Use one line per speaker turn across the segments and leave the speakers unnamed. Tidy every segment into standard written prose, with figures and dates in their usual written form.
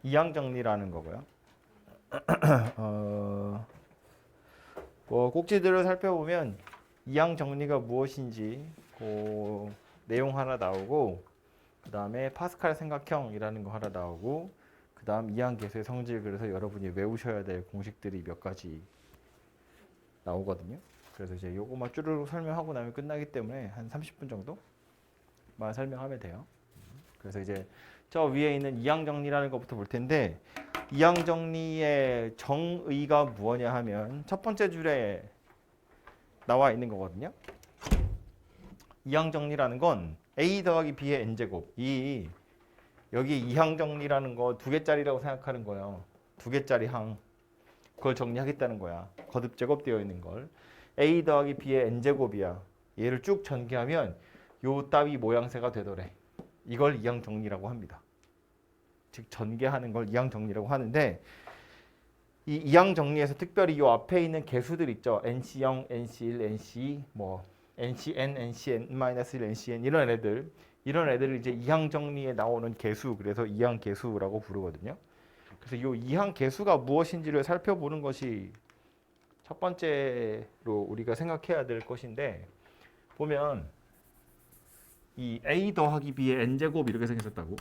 이항 정리라는 거고요. 뭐 꼭지들을 살펴보면 이항 정리가 무엇인지 그 내용 하나 나오고, 그 다음에 파스칼 생각형이라는 거 하나 나오고, 그 다음 이항 계수의 성질, 그래서 여러분이 외우셔야 될 공식들이 몇 가지 나오거든요. 그래서 이제 요거만 쭈르륵 설명하고 나면 끝나기 때문에 한 30분 정도만 설명하면 돼요. 그래서 이제 저 위에 있는 이항 정리라는 것부터 볼 텐데, 이항 정리의 정의가 무엇냐 하면 첫 번째 줄에 나와 있는 거거든요. 이항 정리라는 건 a 더하기 b의 n제곱, 이 여기 이항 정리라는 거 두 개짜리라고 생각하는 거예요. 두 개짜리 항, 그걸 정리하겠다는 거야. 거듭 제곱되어 있는 걸. a 더하기 b의 n제곱이야. 얘를 쭉 전개하면 요 따위 모양새가 되더래. 이걸 이항 정리라고 합니다. 즉 전개하는 걸 이항 정리라고 하는데, 이 이항 정리에서 특별히 요 앞에 있는 개수들 있죠. NC0, NC1, NC2, 뭐 NCN, NCN-1, NCN 이런 애들을 이제 이항 정리에 나오는 개수, 그래서 이항 개수라고 부르거든요. 그래서 요 이항 개수가 무엇인지를 살펴보는 것이 첫 번째로 우리가 생각해야 될 것인데, 보면 이 a 더하기 b의 n제곱 이렇게 생겼다고.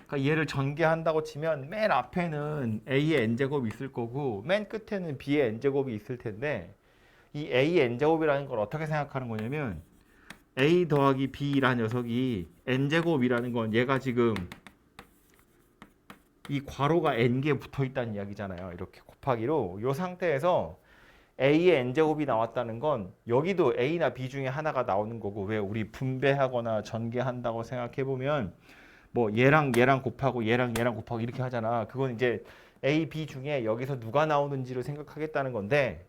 그러니까 얘를 전개한다고 치면 맨 앞에는 a의 n제곱이 있을 거고 맨 끝에는 b의 n제곱이 있을 텐데, 이 a의 n제곱이라는 걸 어떻게 생각하는 거냐면, a 더하기 b라는 녀석이 n제곱이라는 건 얘가 지금 이 괄호가 n개 붙어 있다는 이야기잖아요. 이렇게 곱하기로 이 상태에서 a의 n제곱이 나왔다는 건 여기도 a나 b 중에 하나가 나오는 거고, 왜 우리 분배하거나 전개한다고 생각해 보면 뭐 얘랑 곱하고 얘랑 곱하고 이렇게 하잖아. 그건 이제 a, b 중에 여기서 누가 나오는지를 생각하겠다는 건데,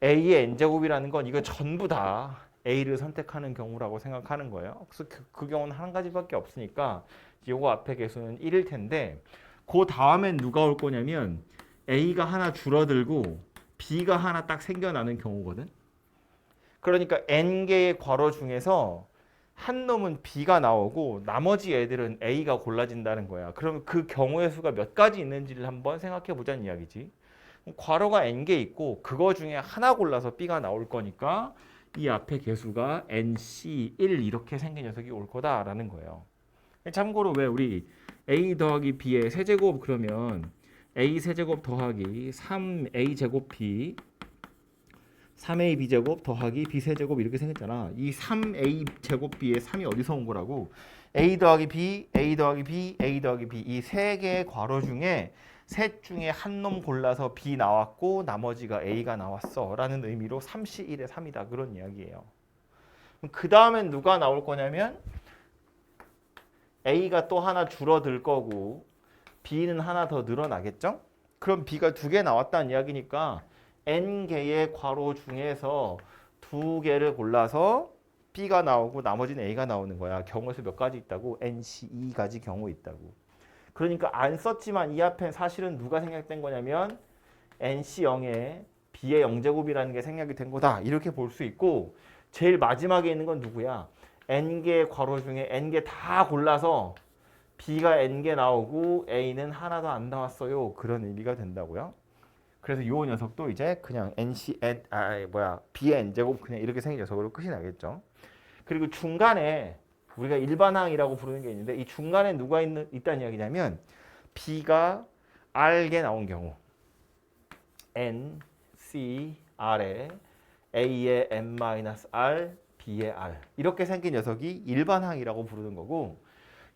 a의 n제곱이라는 건 이거 전부 다 a를 선택하는 경우라고 생각하는 거예요. 그래서 그 경우는 한 가지밖에 없으니까 요거 앞에 개수는 1일 텐데, 그 다음엔 누가 올 거냐면 a가 하나 줄어들고 b가 하나 딱 생겨나는 경우거든. 그러니까 n개의 괄호 중에서 한 놈은 b가 나오고 나머지 애들은 a가 골라진다는 거야. 그럼 그 경우의 수가 몇 가지 있는지를 한번 생각해 보자는 이야기지. 괄호가 n개 있고 그거 중에 하나 골라서 b가 나올 거니까 이 앞에 개수가 nc1 이렇게 생긴 녀석이 올 거다라는 거예요. 참고로 왜 우리 a 더하기 b의 세제곱 그러면 a 세제곱 더하기 3a 제곱 b 3a b제곱 더하기 b 세제곱 이렇게 생겼잖아. 이 3a 제곱 b의 3이 어디서 온 거라고? a 더하기 b, a 더하기 b, a 더하기 b 이 세 개의 괄호 중에 셋 중에 한 놈 골라서 b 나왔고 나머지가 a가 나왔어 라는 의미로 3시 1의 3이다 그런 이야기예요. 그 다음엔 누가 나올 거냐면 a가 또 하나 줄어들 거고 b는 하나 더 늘어나겠죠? 그럼 b가 두 개 나왔다는 이야기니까 n개의 괄호 중에서 두 개를 골라서 b가 나오고 나머지는 a가 나오는 거야. 경우에서 몇 가지 있다고? nc2가지 경우 있다고. 그러니까 안 썼지만 이 앞엔 사실은 누가 생략된 거냐면 nc0에 b의 0제곱이라는 게 생략이 된 거다. 이렇게 볼 수 있고, 제일 마지막에 있는 건 누구야? n개의 괄호 중에 n개 다 골라서 b가 n개 나오고 a는 하나도 안 나왔어요. 그런 의미가 된다고요. 그래서 요 녀석도 이제 그냥 b의 n제곱 그냥 이렇게 생긴 녀석으로 끝이 나겠죠. 그리고 중간에 우리가 일반항이라고 부르는 게 있는데, 이 중간에 누가 있다는 이야기냐면 b가 r개 나온 경우, n, c, r에 a의 n-r, b의 r 이렇게 생긴 녀석이 일반항이라고 부르는 거고,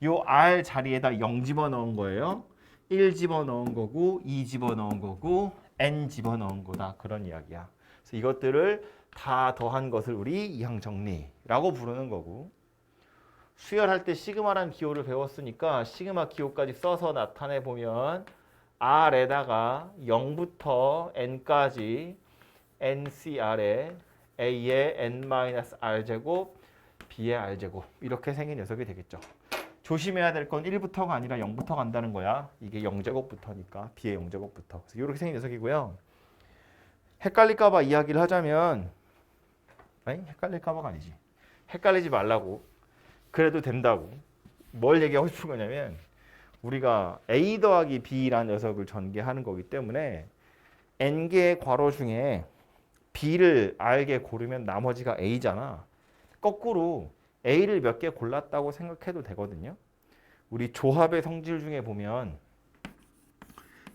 요 r 자리에다 0 집어넣은 거예요. 1 집어넣은 거고 2 집어넣은 거고 n 집어넣은 거다 그런 이야기야. 그래서 이것들을 다 더한 것을 우리 이항 정리라고 부르는 거고, 수열할 때 시그마라는 기호를 배웠으니까 시그마 기호까지 써서 나타내 보면 r에다가 0부터 n까지 ncr에 a의 n-r 제곱 b의 r 제곱 이렇게 생긴 녀석이 되겠죠. 조심해야 될 건 1부터가 아니라 0부터 간다는 거야. 이게 0제곱부터니까 b의 0제곱부터. 그래서 이렇게 생긴 녀석이고요. 헷갈릴까 봐 이야기를 하자면, 아니 헷갈릴까 봐가 아니지. 헷갈리지 말라고. 그래도 된다고. 뭘 얘기하고 싶은 거냐면, 우리가 a 더하기 b라는 녀석을 전개하는 거기 때문에 n개의 괄호 중에 b를 알게 고르면 나머지가 a잖아. 거꾸로 a를 몇 개 골랐다고 생각해도 되거든요. 우리 조합의 성질 중에 보면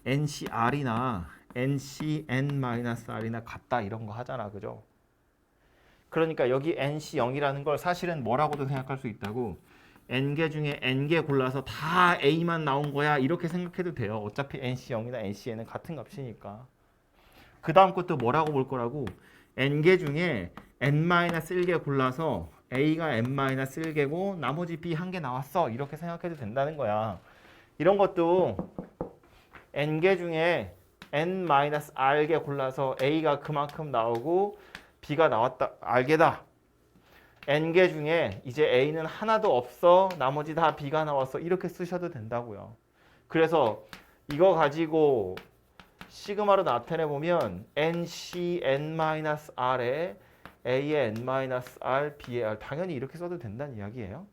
NCR이나 NCN-R이나 같다 이런 거 하잖아. 그죠? 그러니까 여기 NC0이라는 걸 사실은 뭐라고도 생각할 수 있다고. N개 중에 N개 골라서 다 A만 나온 거야 이렇게 생각해도 돼요. 어차피 NC0이나 NCN은 같은 값이니까. 그 다음 것도 뭐라고 볼 거라고. N개 중에 N-1개 골라서 A가 N-1개고 나머지 B 한 개 나왔어 이렇게 생각해도 된다는 거야. 이런 것도 N개 중에 N-R개 골라서 A가 그만큼 나오고 B가 나왔다. R개다. N개 중에 이제 A는 하나도 없어. 나머지 다 B가 나왔어. 이렇게 쓰셔도 된다고요. 그래서 이거 가지고 시그마로 나타내 보면 NC N-R에 A의 N-R, B의 R 당연히 이렇게 써도 된다는 이야기예요.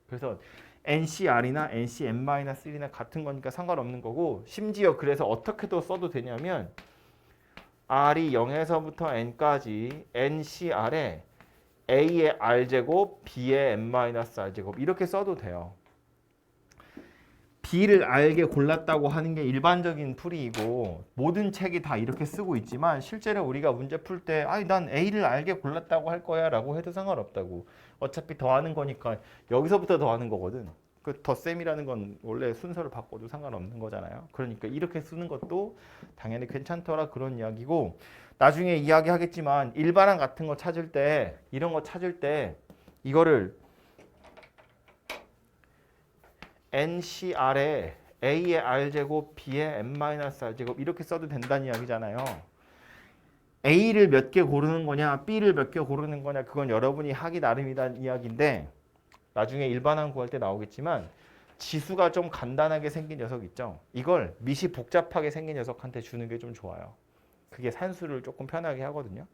그래서 NCR이나 NCN-1이나 같은 거니까 상관없는 거고 심지어 그래서 어떻게도 써도 되냐면 R이 0에서부터 N까지 NCR에 A의 R제곱, B의 N-R제곱 이렇게 써도 돼요. B를 알게 골랐다고 하는 게 일반적인 풀이이고 모든 책이 다 이렇게 쓰고 있지만 실제로 우리가 문제 풀 때 아니 난 A를 알게 골랐다고 할 거야 라고 해도 상관없다고. 어차피 더하는 거니까 여기서부터 더하는 거거든. 그 덧셈이라는 건 원래 순서를 바꿔도 상관없는 거잖아요. 그러니까 이렇게 쓰는 것도 당연히 괜찮더라 그런 이야기고 나중에 이야기하겠지만 일반항 같은 거 찾을 때 이런 거 찾을 때 이거를 NCR에 A의 R제곱, B의 N-R제곱 이렇게 써도 된다는 이야기잖아요. A를 몇 개 고르는 거냐, B를 몇 개 고르는 거냐 그건 여러분이 하기 나름이란 이야기인데 나중에 일반항 구할 때 나오겠지만 지수가 좀 간단하게 생긴 녀석 있죠. 이걸 밑이 복잡하게 생긴 녀석한테 주는 게 좀 좋아요. 그게 산수를 조금 편하게 하거든요.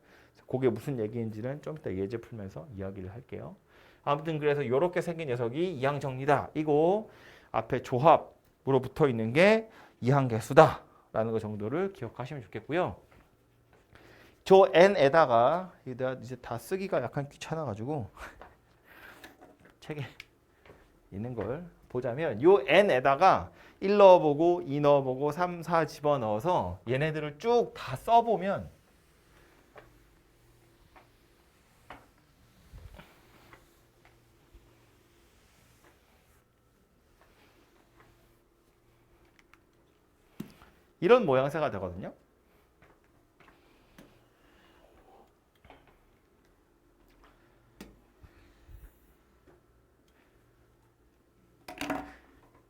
그게 무슨 얘기인지는 좀 이따 예제 풀면서 이야기를 할게요. 아무튼 그래서 이렇게 생긴 녀석이 이항 정리다. 이거 앞에 조합으로 붙어 있는 게 이항 개수다. 라는 거 정도를 기억하시면 좋겠고요. 저 n에다가 내가 이제 다 쓰기가 약간 귀찮아가지고 책에 있는 걸 보자면 요 n에다가 1 넣어보고 2 넣어보고 3, 4 집어넣어서 얘네들을 쭉 다 써보면 이런 모양새가 되거든요.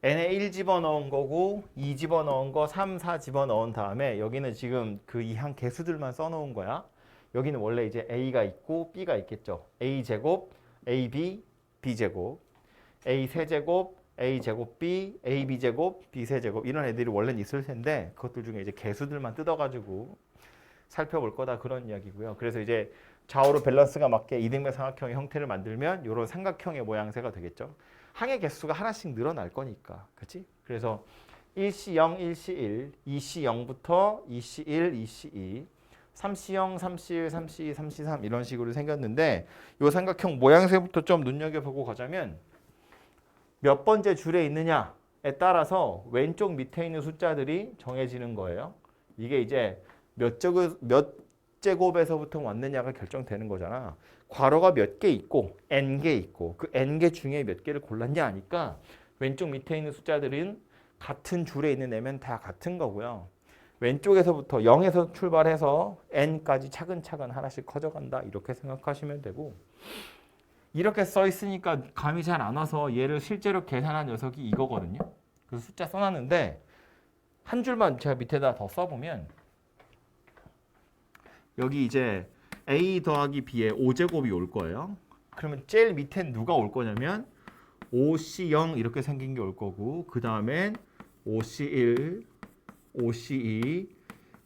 n에 1 집어넣은 거고 2 집어넣은 거 3, 4 집어넣은 다음에 여기는 지금 그 이항 개수들만 써놓은 거야. 여기는 원래 이제 a가 있고 b가 있겠죠. a제곱, ab, b제곱, a 세제곱, a제곱 b, ab제곱, b세제곱 이런 애들이 원래는 있을 텐데 그것들 중에 이제 개수들만 뜯어가지고 살펴볼 거다 그런 이야기고요. 그래서 이제 좌우로 밸런스가 맞게 이등변 삼각형의 형태를 만들면 이런 삼각형의 모양새가 되겠죠. 항의 개수가 하나씩 늘어날 거니까. 그렇지? 그래서 1C0, 1C1, 2C0부터 2C1, 2C2, 3C0, 3C1, 3C2, 3C3 이런 식으로 생겼는데 이 삼각형 모양새부터 좀 눈여겨보고 가자면 몇 번째 줄에 있느냐에 따라서 왼쪽 밑에 있는 숫자들이 정해지는 거예요. 이게 이제 몇 제곱에서부터 왔느냐가 결정되는 거잖아. 괄호가 몇 개 있고 n개 있고 그 n개 중에 몇 개를 골랐냐 하니까 왼쪽 밑에 있는 숫자들은 같은 줄에 있는 애면 다 같은 거고요. 왼쪽에서부터 0에서 출발해서 n까지 차근차근 하나씩 커져간다 이렇게 생각하시면 되고 이렇게 써 있으니까 감이 잘 안 와서 얘를 실제로 계산한 녀석이 이거거든요. 그래서 숫자 써놨는데 한 줄만 제가 밑에다 더 써보면 여기 이제 a 더하기 b의 5제곱이 올 거예요. 그러면 제일 밑엔 누가 올 거냐면 5C0 이렇게 생긴 게 올 거고 그 다음엔 5C1, 5C2,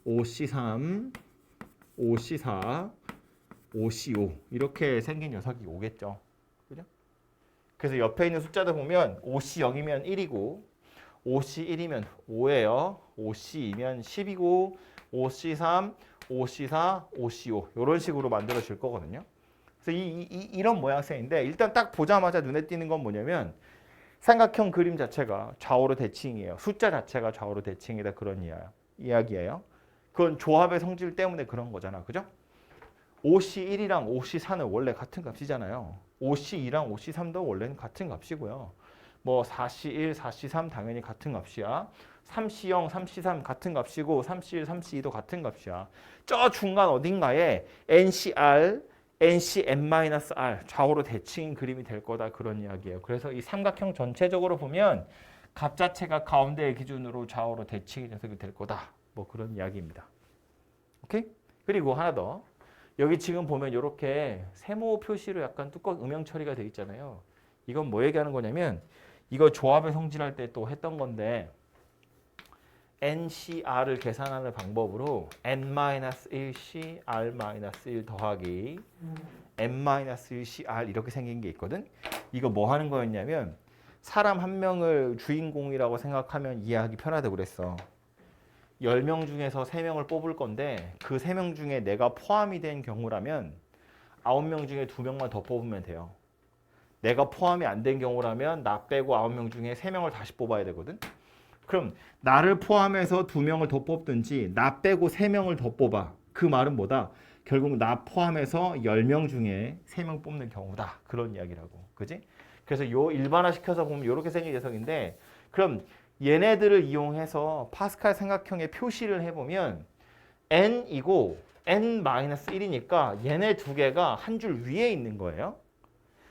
5C3, 5C4, 5C5 이렇게 생긴 녀석이 오겠죠. 그죠? 그래서 옆에 있는 숫자들 보면 5C0이면 1이고 5C1이면 5예요. 5C2면 10이고 5C3, 5C4, 5C5 이런 식으로 만들어질 거거든요. 그래서 이런 모양새인데 일단 딱 보자마자 눈에 띄는 건 뭐냐면 삼각형 그림 자체가 좌우로 대칭이에요. 숫자 자체가 좌우로 대칭이다 그런 이야기예요. 그건 조합의 성질 때문에 그런 거잖아. 그죠? 5C1이랑 5C4는 원래 같은 값이잖아요. 5C2랑 5C3도 원래는 같은 값이고요. 뭐 4C1, 4C3 당연히 같은 값이야. 3C0, 3C3 같은 값이고 3C1, 3C2도 같은 값이야. 저 중간 어딘가에 NCR, NCn-R 좌우로 대칭인 그림이 될 거다 그런 이야기예요. 그래서 이 삼각형 전체적으로 보면 값 자체가 가운데의 기준으로 좌우로 대칭이 녀석이 될 거다. 뭐 그런 이야기입니다. 오케이? 그리고 하나 더. 여기 지금 보면 이렇게 세모 표시로 약간 뚜껑 음영 처리가 되어 있잖아요. 이건 뭐 얘기하는 거냐면 이거 조합의 성질할 때 또 했던 건데 NCR을 계산하는 방법으로 N-1C R-1 더하기 N-1CR 이렇게 생긴 게 있거든. 이거 뭐 하는 거였냐면 사람 한 명을 주인공이라고 생각하면 이해하기 편하다고 그랬어. 10명 중에서 3명을 뽑을 건데 그 3명 중에 내가 포함이 된 경우라면 9명 중에 2명만 더 뽑으면 돼요. 내가 포함이 안 된 경우라면 나 빼고 9명 중에 3명을 다시 뽑아야 되거든. 그럼 나를 포함해서 2명을 더 뽑든지 나 빼고 3명을 더 뽑아. 그 말은 뭐다? 결국 나 포함해서 10명 중에 3명 뽑는 경우다. 그런 이야기라고. 그지? 그래서 요 일반화시켜서 보면 이렇게 생긴 녀석인데 그럼 얘네들을 이용해서 파스칼 삼각형의 표시를 해보면 n이고 n-1이니까 얘네 두 개가 한 줄 위에 있는 거예요.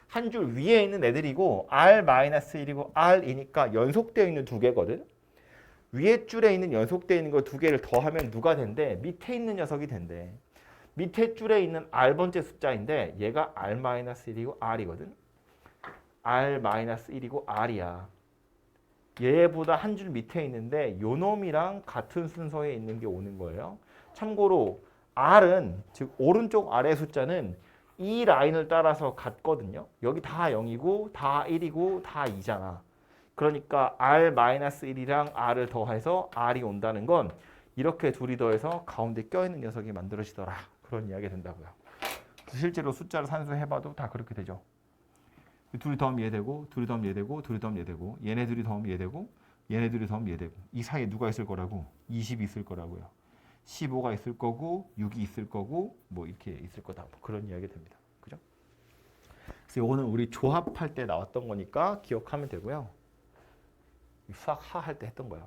한 줄 위에 있는 애들이고 r-1이고 r이니까 연속되어 있는 두 개거든. 위에 줄에 있는 연속되어 있는 거 두 개를 더하면 누가 된대? 밑에 있는 녀석이 된대. 밑에 줄에 있는 r번째 숫자인데 얘가 r-1이고 r이거든. r-1이고 r이야. 얘보다 한 줄 밑에 있는데 요 놈이랑 같은 순서에 있는 게 오는 거예요. 참고로 R은 즉 오른쪽 아래 숫자는 이 라인을 따라서 같거든요. 여기 다 0이고 다 1이고 다 2잖아. 그러니까 R-1이랑 R을 더해서 R이 온다는 건 이렇게 둘이 더해서 가운데 껴있는 녀석이 만들어지더라. 그런 이야기가 된다고요. 실제로 숫자를 산수해봐도 다 그렇게 되죠. 둘이 더하면 얘 되고, 둘이 더하면 얘 되고, 둘이 더하면 얘 되고, 얘네 둘이 더하면 얘 되고, 얘네 둘이 더하면 얘 되고. 이 사이에 누가 있을 거라고? 20이 있을 거라고요. 15가 있을 거고, 6이 있을 거고, 뭐 이렇게 있을 거다. 뭐 그런 이야기 됩니다. 그죠? 그래서 이거는 우리 조합할 때 나왔던 거니까 기억하면 되고요. 수학 하 할 때 했던 거야.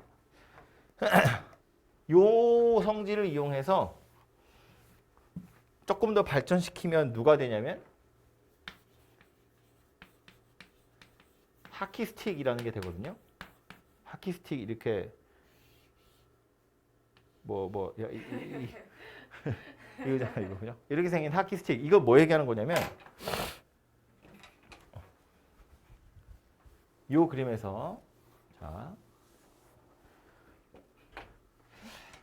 요 성질을 이용해서 조금 더 발전시키면 누가 되냐면 하키스틱이라는 게 되거든요. 하키스틱 이렇게 이거잖아 이거 그죠? 이렇게 생긴 하키스틱 이거 뭐 얘기하는 거냐면 요 그림에서 자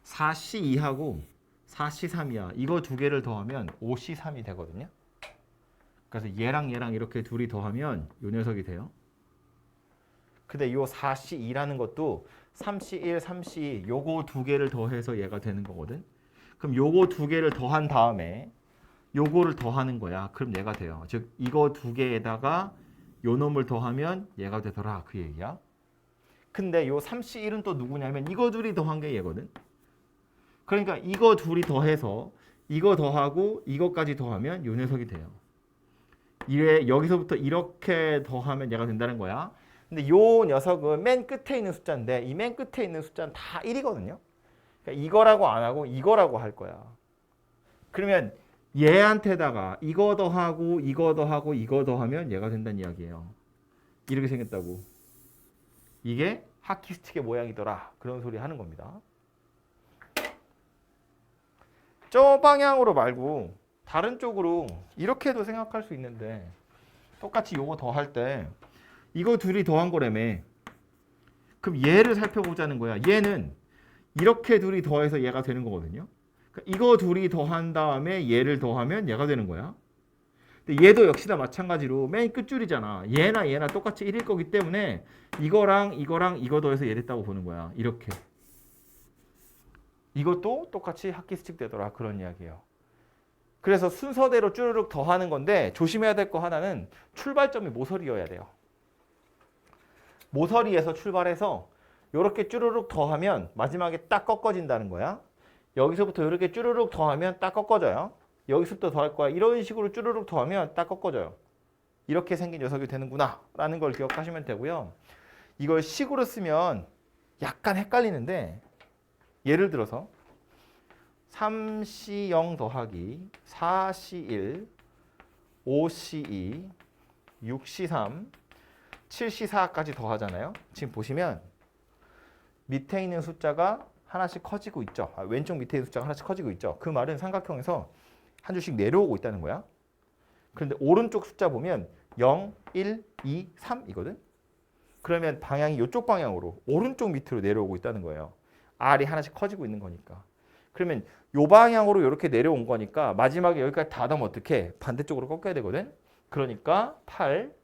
4C2하고 4C3이야. 이거 두 개를 더하면 5C3이 되거든요. 그래서 얘랑 이렇게 둘이 더하면 요 녀석이 돼요. 근데 요 4C2라는 것도 3C1, 3C2 요거 두 개를 더해서 얘가 되는 거거든. 그럼 요거 두 개를 더한 다음에 요거를 더하는 거야. 그럼 얘가 돼요. 즉 이거 두 개에다가 요 놈을 더하면 얘가 되더라. 그 얘기야. 근데 요 3C1은 또 누구냐면 이거 둘이 더한 게 얘거든. 그러니까 이거 둘이 더해서 이거 더하고 이것까지 더하면 요 녀석이 돼요. 이래 여기서부터 이렇게 더하면 얘가 된다는 거야. 근데 요 녀석은 맨 끝에 있는 숫자인데 이 맨 끝에 있는 숫자는 다 1이거든요. 그러니까 이거라고 안 하고 이거라고 할 거야. 그러면 얘한테다가 이거 더하고 이거 더하고 이거 더하면 얘가 된다는 이야기예요. 이렇게 생겼다고. 이게 하키스틱의 모양이더라. 그런 소리 하는 겁니다. 저 방향으로 말고 다른 쪽으로 이렇게도 생각할 수 있는데 똑같이 요거 더할 때 이거 둘이 더한 거라며. 그럼 얘를 살펴보자는 거야. 얘는 이렇게 둘이 더해서 얘가 되는 거거든요. 그러니까 이거 둘이 더한 다음에 얘를 더하면 얘가 되는 거야. 근데 얘도 역시나 마찬가지로 맨 끝줄이잖아. 얘나 똑같이 1일 거기 때문에 이거랑 이거 더해서 얘 됐다고 보는 거야. 이렇게. 이것도 똑같이 하키스틱 되더라. 그런 이야기예요. 그래서 순서대로 쭈르륵 더하는 건데 조심해야 될 거 하나는 출발점이 모서리여야 돼요. 모서리에서 출발해서 이렇게 쭈르륵 더하면 마지막에 딱 꺾어진다는 거야. 여기서부터 이렇게 쭈르륵 더하면 딱 꺾어져요. 여기서부터 더할 거야. 이런 식으로 쭈르륵 더하면 딱 꺾어져요. 이렇게 생긴 녀석이 되는구나 라는 걸 기억하시면 되고요. 이걸 식으로 쓰면 약간 헷갈리는데 예를 들어서 3C0 더하기 4C1 5C2 6C3 7C4까지 더하잖아요. 지금 보시면 밑에 있는 숫자가 하나씩 커지고 있죠. 왼쪽 밑에 있는 숫자가 하나씩 커지고 있죠. 그 말은 삼각형에서 한 줄씩 내려오고 있다는 거야. 그런데 오른쪽 숫자 보면 0, 1, 2, 3이거든. 그러면 방향이 이쪽 방향으로 오른쪽 밑으로 내려오고 있다는 거예요. R이 하나씩 커지고 있는 거니까. 그러면 이 방향으로 이렇게 내려온 거니까 마지막에 여기까지 다 더면 어떻게 반대쪽으로 꺾여야 되거든. 그러니까 8,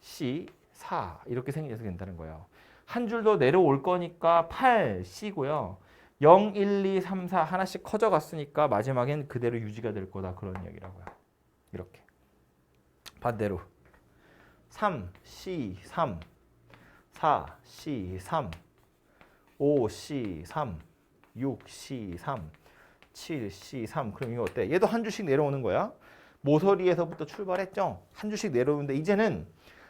C, 4 이렇게 생긴 녀석이 된다는 거예요. 한 줄 더 내려올 거니까 8, C고요. 0, 1, 2, 3, 4 하나씩 커져갔으니까 마지막엔 그대로 유지가 될 거다. 그런 이야기라고요. 이렇게. 반대로 3, C, 3 4, C, 3 5, C, 3 6, C, 3 7, C, 3 그럼 이거 어때? 얘도 한 줄씩 내려오는 거야. 모서리에서부터 출발했죠? 한 줄씩 내려오는데 이제는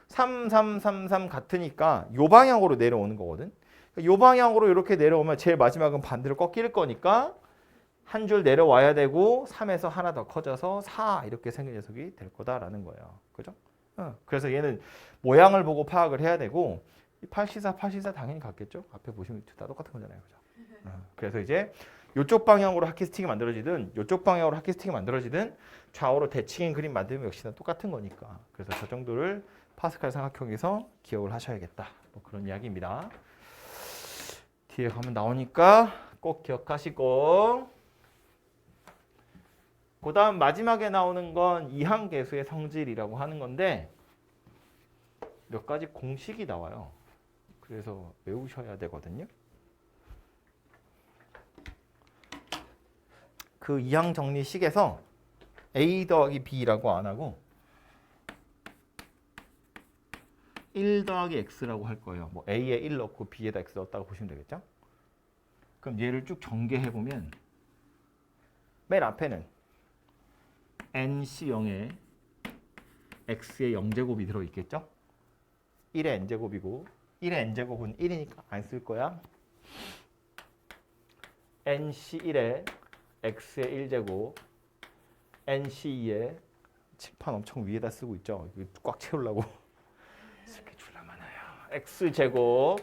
3, 3, 3, 3 같으니까 요 방향으로 내려오는 거거든. 요 방향으로 이렇게 내려오면 제일 마지막은 반대로 꺾일 거니까 한 줄 내려와야 되고 3에서 하나 더 커져서 4 이렇게 생긴 녀석이 될 거다라는 거예요. 그죠? 그래서 얘는 모양을 보고 파악을 해야 되고 8C4, 8C4 당연히 같겠죠? 앞에 보시면 다 똑같은 거잖아요. 그죠? 그래서 이제 이쪽 방향으로 하키스틱이 만들어지든 이쪽 방향으로 하키스틱이 만들어지든 좌우로 대칭인 그림 만들면 역시나 똑같은 거니까. 그래서 저 정도를 파스칼 삼각형에서 기억을 하셔야겠다. 뭐 그런 이야기입니다. 뒤에 가면 나오니까 꼭 기억하시고 그 다음 마지막에 나오는 건 이항계수의 성질이라고 하는 건데 몇 가지 공식이 나와요. 그래서 외우셔야 되거든요. 그 이항 정리식에서 A 더하기 B라고 안 하고 1 더하기 X라고 할 거예요. 뭐 A에 1 넣고 B에다 X 넣었다고 보시면 되겠죠? 그럼 얘를 쭉 전개해보면 맨 앞에는 NC0에 X의 0제곱이 들어있겠죠? 1의 N제곱이고 1의 N제곱은 1이니까 안 쓸 거야. NC1에 X의 1제곱 NC2에 칠판 엄청 위에다 쓰고 있죠. 꽉 채우려고. 이렇게 졸라 많아요. X제곱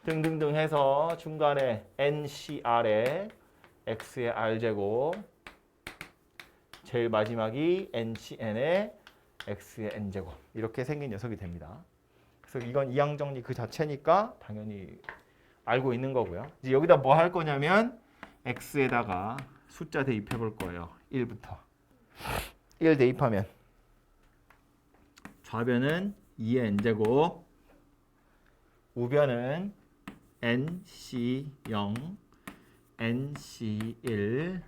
등등등 해서 중간에 NCR에 X의 R제곱 제일 마지막이 NCN에 X의 N제곱 이렇게 생긴 녀석이 됩니다. 그래서 이건 이항정리 그 자체니까 당연히 알고 있는 거고요. 이제 여기다 뭐 할 거냐면 X에다가 숫자 대입해 볼 거예요. 1부터 1 대입하면 좌변은 2의 N제곱 우변은 NC0 NC1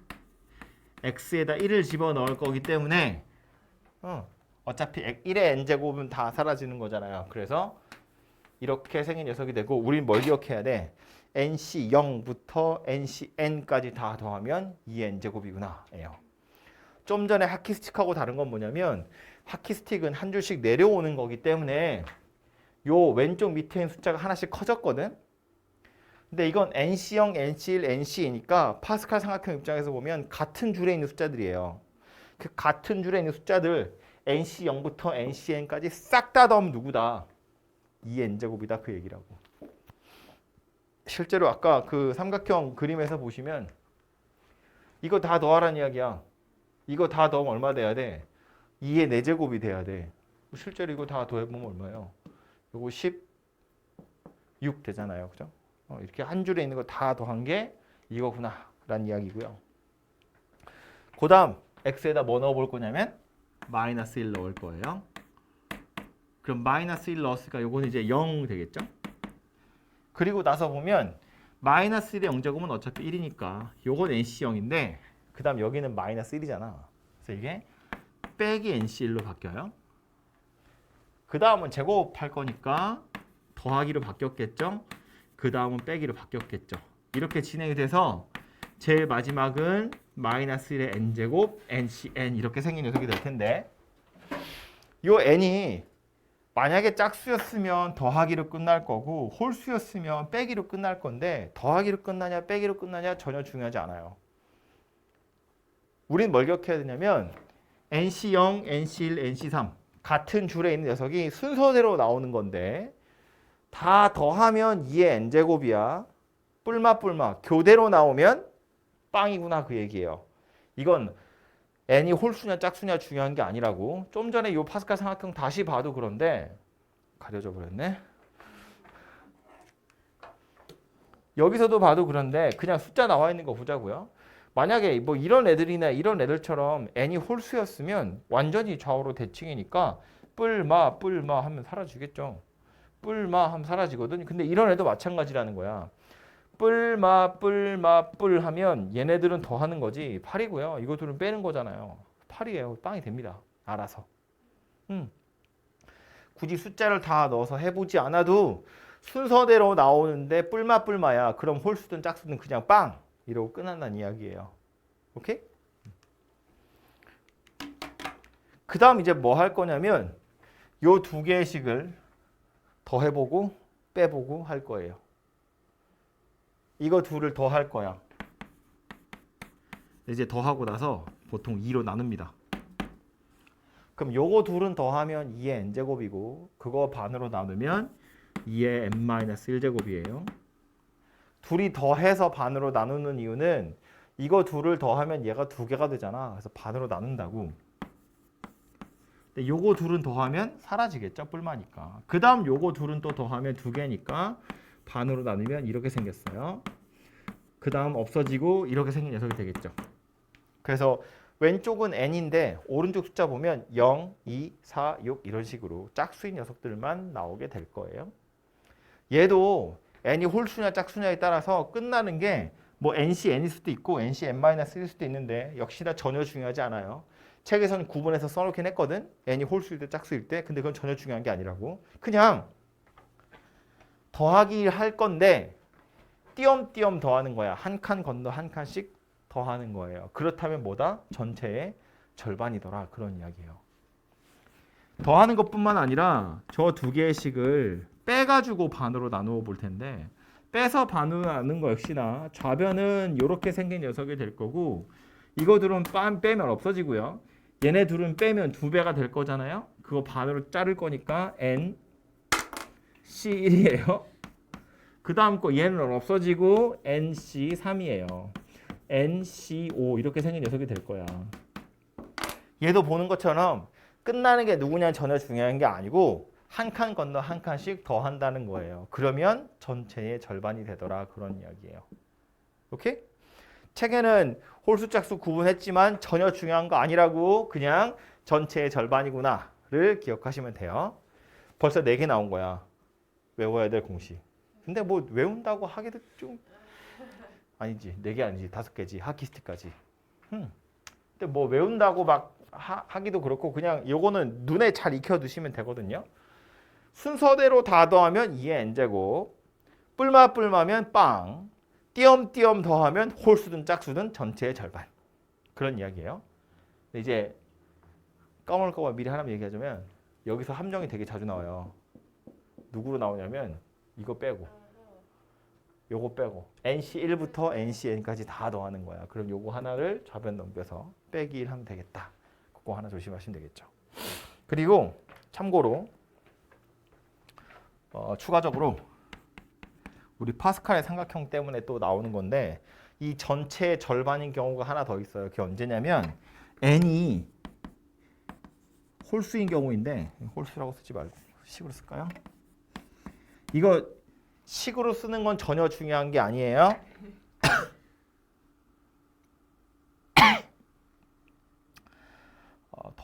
X에다 1을 집어넣을 거기 때문에 어차피 1의 N제곱은 다 사라지는 거잖아요. 그래서 이렇게 생긴 녀석이 되고 우린 뭘 기억해야 돼? NC0부터 NCN까지 다 더하면 2N제곱이구나 예요. 좀 전에 하키스틱하고 다른 건 뭐냐면 하키스틱은 한 줄씩 내려오는 거기 때문에 요 왼쪽 밑에 있는 숫자가 하나씩 커졌거든. 근데 이건 NC0, NC1, NC이니까 파스칼 삼각형 입장에서 보면 같은 줄에 있는 숫자들이에요. 그 같은 줄에 있는 숫자들 NC0부터 NCN까지 싹 다 더하면 누구다? 2N제곱이다 그 얘기라고. 실제로 아까 그 삼각형 그림에서 보시면 이거 다 더하라는 이야기야. 이거 다 더하면 얼마 돼야 돼? 2의 4제곱이 돼야 돼. 실제로 이거 다 더해보면 얼마예요? 이거 16 되잖아요. 그죠? 이렇게 한 줄에 있는 거 다 더한 게 이거구나 라는 이야기고요. 그 다음 X에다 뭐 넣어볼 거냐면 마이너스 1 넣을 거예요. 그럼 마이너스 1 넣었으니까 요거는 이제 0 되겠죠? 그리고 나서 보면 마이너스 1의 0제곱은 어차피 1이니까 요건 NC0인데 그 다음 여기는 마이너스 1이잖아. 그래서 이게 빼기 NC1로 바뀌어요. 그 다음은 제곱할 거니까 더하기로 바뀌었겠죠? 그 다음은 빼기로 바뀌었겠죠? 이렇게 진행이 돼서 제일 마지막은 마이너스 1의 n제곱, NCN 이렇게 생긴 녀석이 될 텐데 요 n이 만약에 짝수였으면 더하기로 끝날 거고 홀수였으면 빼기로 끝날 건데 더하기로 끝나냐 빼기로 끝나냐 전혀 중요하지 않아요. 우린 뭘 기억해야 되냐면 NC0, NC1, NC3 같은 줄에 있는 녀석이 순서대로 나오는 건데 다 더하면 2의 n제곱이야. 뿔마 교대로 나오면 빵이구나 그 얘기예요. 이건 n이 홀수냐 짝수냐 중요한 게 아니라고. 좀 전에 이 파스칼 삼각형 다시 봐도 그런데 가려져 버렸네. 여기서도 봐도 그런데 그냥 숫자 나와 있는 거 보자고요. 만약에 뭐 이런 애들이나 이런 애들처럼 n이 홀수였으면 완전히 좌우로 대칭이니까 뿔마 하면 사라지겠죠. 뿔마 하면 사라지거든. 근데 이런 애도 마찬가지라는 거야. 뿔마 하면 얘네들은 더하는 거지 8이고요. 이것들은 빼는 거잖아요. 8이에요. 빵이 됩니다. 알아서. 굳이 숫자를 다 넣어서 해보지 않아도 순서대로 나오는데 뿔마야. 그럼 홀수든 짝수든 그냥 빵! 이러고 끝난다는 이야기예요. 오케이? 그 다음 이제 뭐 할 거냐면 요 두 개의 식을 더해보고 빼보고 할 거예요. 이거 둘을 더 할 거야. 이제 더하고 나서 보통 2로 나눕니다. 그럼 요거 둘은 더하면 2의 n제곱이고 그거 반으로 나누면 2의 n-1제곱이에요. 둘이 더해서 반으로 나누는 이유는 이거 둘을 더하면 얘가 두 개가 되잖아. 그래서 반으로 나눈다고. 근데 요거 둘은 더하면 사라지겠죠. 뿔마니까. 그 다음 요거 둘은 또 더하면 두 개니까 반으로 나누면 이렇게 생겼어요. 그 다음 없어지고 이렇게 생긴 녀석이 되겠죠. 그래서 왼쪽은 n인데 오른쪽 숫자 보면 0, 2, 4, 6 이런 식으로 짝수인 녀석들만 나오게 될 거예요. 얘도 n이 홀수냐 짝수냐에 따라서 끝나는 게 뭐 NCN일 수도 있고 NCN-1일 수도 있는데 역시나 전혀 중요하지 않아요. 책에서는 구분해서 써놓긴 했거든. n이 홀수일 때 짝수일 때. 근데 그건 전혀 중요한 게 아니라고. 그냥 더하기 할 건데 띄엄띄엄 더하는 거야. 한 칸 건너 한 칸씩 더하는 거예요. 그렇다면 뭐다? 전체의 절반이더라. 그런 이야기예요. 더하는 것뿐만 아니라 저 두 개의 식을 빼가지고 반으로 나누어 볼 텐데 빼서 반으로 나누는 거 역시나 좌변은 이렇게 생긴 녀석이 될 거고 이거들은 빼면 없어지고요. 얘네 둘은 빼면 2배가 될 거잖아요. 그거 반으로 자를 거니까 n C1이에요. 그 다음 거 얘는 없어지고 NC3이에요. NC5 이렇게 생긴 녀석이 될 거야. 얘도 보는 것처럼 끝나는 게 누구냐 전혀 중요한 게 아니고 한 칸 건너 한 칸씩 더 한다는 거예요. 그러면 전체의 절반이 되더라. 그런 이야기예요. 오케이? 책에는 홀수 짝수 구분했지만 전혀 중요한 거 아니라고 그냥 전체의 절반이구나를 기억하시면 돼요. 벌써 4개 나온 거야. 외워야 될 공식. 근데 뭐 외운다고 하기도 좀 아니지. 4개 아니지. 5개지. 하키스트까지. 근데 뭐 외운다고 막 하기도 그렇고 그냥 요거는 눈에 잘 익혀 두시면 되거든요. 순서대로 다 더하면 2의 n제곱. 뿔마면 빵. 띄엄띄엄 더하면 홀수든 짝수든 전체의 절반. 그런 이야기예요. 근데 이제 까먹을까 미리 하나만 얘기하자면 여기서 함정이 되게 자주 나와요. 누구로 나오냐면 이거 빼고 요거 빼고 NC1부터 NCN까지 다 더하는 거야. 그럼 요거 하나를 좌변 넘겨서 빼기 1 하면 되겠다. 그거 하나 조심하시면 되겠죠. 그리고 참고로 추가적으로 우리 파스칼의 삼각형 때문에 또 나오는 건데 이 전체의 절반인 경우가 하나 더 있어요. 그게 언제냐면 n이 홀수인 경우인데 홀수라고 쓰지 말고 식으로 쓸까요? 이거 식으로 쓰는 건 전혀 중요한 게 아니에요.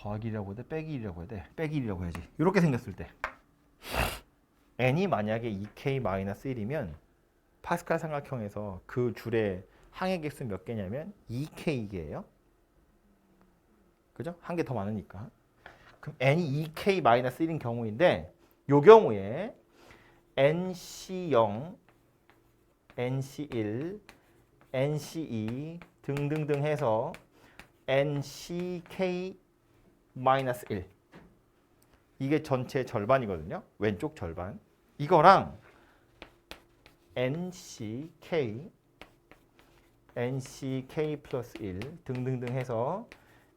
더하기 1이라고 해야 돼? 빼기 1이라고 해야 돼? 빼기 1이라고 해야지. 이렇게 생겼을 때 n이 만약에 2k-1이면 파스칼 삼각형에서 그 줄의 항의 개수 몇 개냐면 2k개예요. 그죠? 한 개 더 많으니까. 그럼 n이 2k-1인 경우인데 요 경우에 nc0, nc1, nc2 등등등 해서 nck-1 이게 전체 절반이거든요. 왼쪽 절반. 이거랑 nck, nck 플러스 1 등등등 해서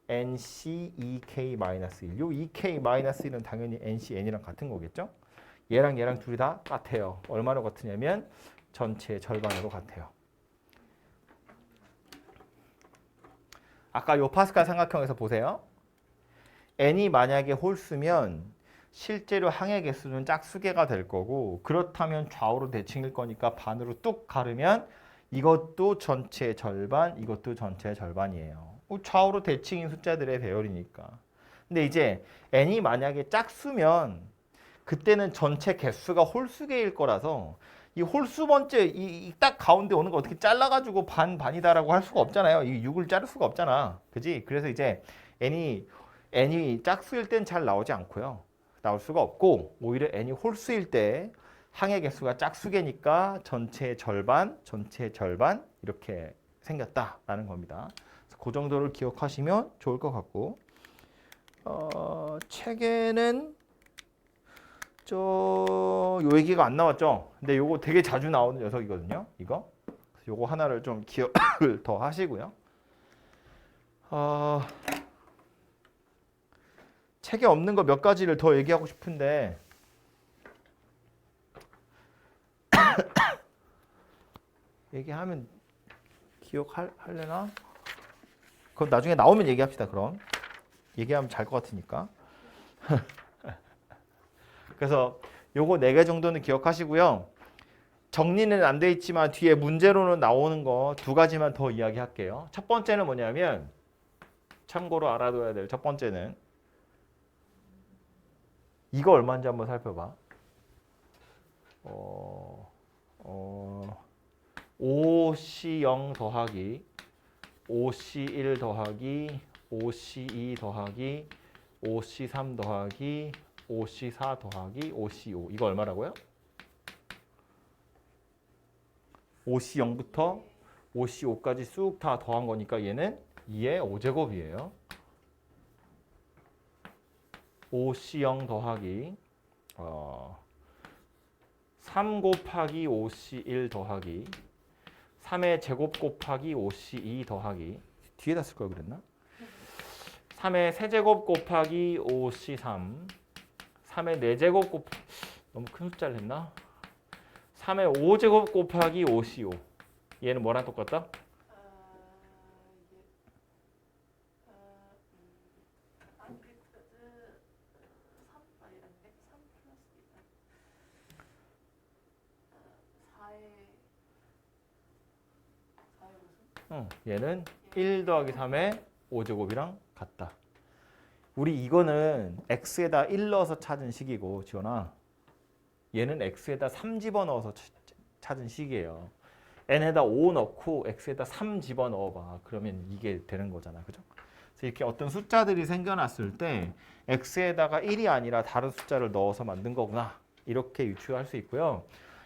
nc2k-1. 요 2k-1은 당연히 ncn이랑 같은 거겠죠? 얘랑 얘랑 둘이 다 같아요. 얼마로 같으냐면 전체 절반으로 같아요. 아까 요 파스칼 삼각형에서 보세요. n이 만약에 홀수면 실제로 항의 개수는 짝수개가 될 거고 그렇다면 좌우로 대칭일 거니까 반으로 뚝 가르면 이것도 전체 절반, 이것도 전체 절반이에요. 좌우로 대칭인 숫자들의 배열이니까. 근데 이제 n이 만약에 짝수면 그때는 전체 개수가 홀수개일 거라서 이 홀수 번째 이 딱 가운데 오는 거 어떻게 잘라가지고 반이다라고 할 수가 없잖아요. 이 6을 자를 수가 없잖아. 그지? 그래서 이제 n이 짝수일 땐 잘 나오지 않고요. 나올 수가 없고 오히려 n이 홀수일 때 항의 개수가 짝수개니까 전체 절반 이렇게 생겼다라는 겁니다. 그 정도를 기억하시면 좋을 것 같고 책에는 요 얘기가 안 나왔죠. 근데 요거 되게 자주 나오는 녀석이거든요. 이거 요거 하나를 좀 기억을 더 하시고요. 책에 없는 거 몇 가지를 더 얘기하고 싶은데 얘기하면 기억할래나? 그럼 나중에 나오면 얘기합시다. 그럼 얘기하면 잘 것 같으니까. 그래서 요거 4개 정도는 기억하시고요. 정리는 안 돼 있지만 뒤에 문제로는 나오는 거 2가지만 더 이야기할게요. 첫 번째는 뭐냐면 참고로 알아둬야 될 첫 번째는 이거 얼마인지 한번 살펴봐. OC0 더하기 OC1 더하기 OC2 더하기 OC3 더하기 OC4 더하기 OC5 이거 얼마라고요? OC0부터 OC5까지 쑥 다 더한 거니까 얘는 2의 5제곱이에요. OC0 더하기 3 곱하기 OC1 더하기 3의 제곱 곱하기 OC2 더하기 뒤에다 쓸 걸 그랬나? 3의 세제곱 곱하기 OC3 3의 4제곱 곱하기 너무 큰 숫자를 했나? 3의 5제곱 곱하기 OC5 얘는 뭐랑 똑같다? 얘는 1 더하기 3의 5제곱이랑 같다. 우리 이거는 x에다 1 넣어서 찾은 식이고 지원아 얘는 x에다 3 집어넣어서 찾은 식이에요. n에다 5 넣고 x에다 3 집어넣어봐. 그러면 이게 되는 거잖아. 그죠? 그래서 이렇게 어떤 숫자들이 생겨났을 때 x에다가 1이 아니라 다른 숫자를 넣어서 만든 거구나. 이렇게 유추할 수 있고요.